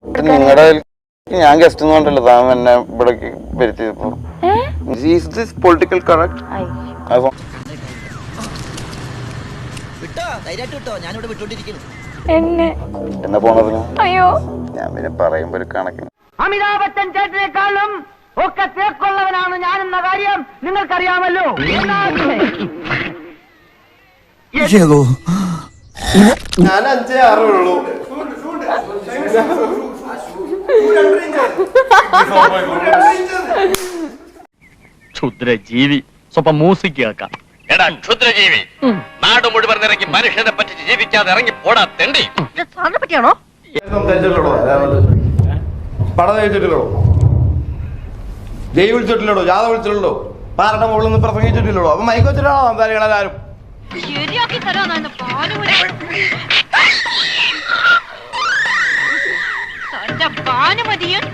നിങ്ങളുടെ ഞാൻ ഗസ്റ്റ് ഒന്നുണ്ടല്ലോ താൻ എന്നെ ഇവിടെ വരുത്തിയപ്പോ പൊളിറ്റിക്കൽ കറക്റ്റ് എന്നാ പോണതിന് ഞാൻ പിന്നെ പറയുമ്പോ ഒരു കണക്കിന് അമിതാഭ് ബച്ചൻ ചേട്ടനെക്കാളും ഒക്കെ തേക്കുള്ളവനാണ് ഞാനെന്ന കാര്യം നിങ്ങൾക്കറിയാമല്ലോ. ഞാൻ 5-6 ഉള്ളൂ. ക്ഷുദ്രജീവി സ്വപ്പം മ്യൂസിക് കേൾക്കാം. എടാ ക്ഷുദ്രജീവി, നാട് മുഴുവൻ ഇറങ്ങി മനുഷ്യനെ പറ്റി ജീവിക്കാതെ ഇറങ്ങി പോടാ തെണ്ടി. പറ്റിയാണോ പടം കഴിച്ചിട്ടില്ലടോ, ജയ് വിളിച്ചിട്ടില്ലടോ, ജാഥ വിളിച്ചിട്ടുള്ളൂ, പാറയുടെ മുകളിൽ നിന്ന് പ്രസംഗിച്ചിട്ടില്ലടോ. അപ്പൊ മൈക്ക് വെച്ചിട്ടാണോ സംസാരിക്കണല്ലാരും? ശരിയാക്കി തരാന്ന് പാനുമതിയും